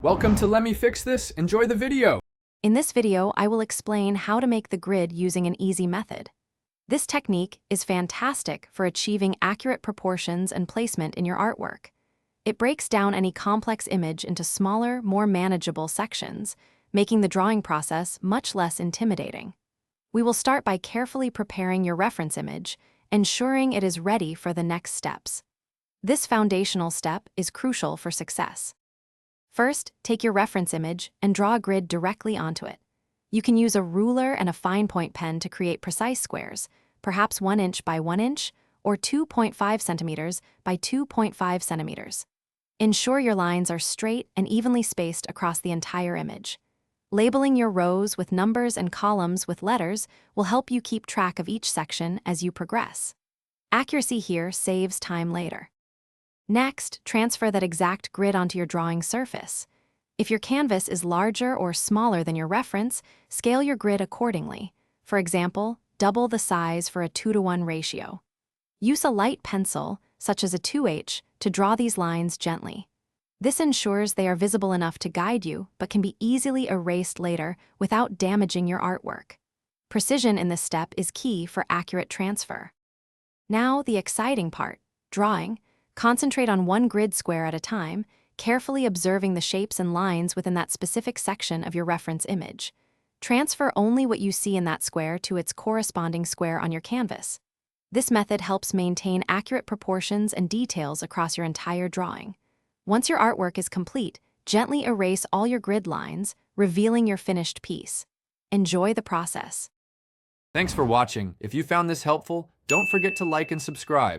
Welcome to Let Me Fix This. Enjoy the video. In this video, I will explain how to make the grid using an easy method. This technique is fantastic for achieving accurate proportions and placement in your artwork. It breaks down any complex image into smaller, more manageable sections, making the drawing process much less intimidating. We will start by carefully preparing your reference image, ensuring it is ready for the next steps. This foundational step is crucial for success. First, take your reference image and draw a grid directly onto it. You can use a ruler and a fine point pen to create precise squares, perhaps 1 inch by 1 inch or 2.5 centimeters by 2.5 centimeters. Ensure your lines are straight and evenly spaced across the entire image. Labeling your rows with numbers and columns with letters will help you keep track of each section as you progress. Accuracy here saves time later. Next, transfer that exact grid onto your drawing surface. If your canvas is larger or smaller than your reference, scale your grid accordingly. For example, double the size for a 2:1 ratio. Use a light pencil, such as a 2H, to draw these lines gently. This ensures they are visible enough to guide you, but can be easily erased later without damaging your artwork. Precision in this step is key for accurate transfer. Now, the exciting part, drawing. Concentrate on one grid square at a time, carefully observing the shapes and lines within that specific section of your reference image. Transfer only what you see in that square to its corresponding square on your canvas. This method helps maintain accurate proportions and details across your entire drawing. Once your artwork is complete, gently erase all your grid lines, revealing your finished piece. Enjoy the process. Thanks for watching. If you found this helpful, don't forget to like and subscribe.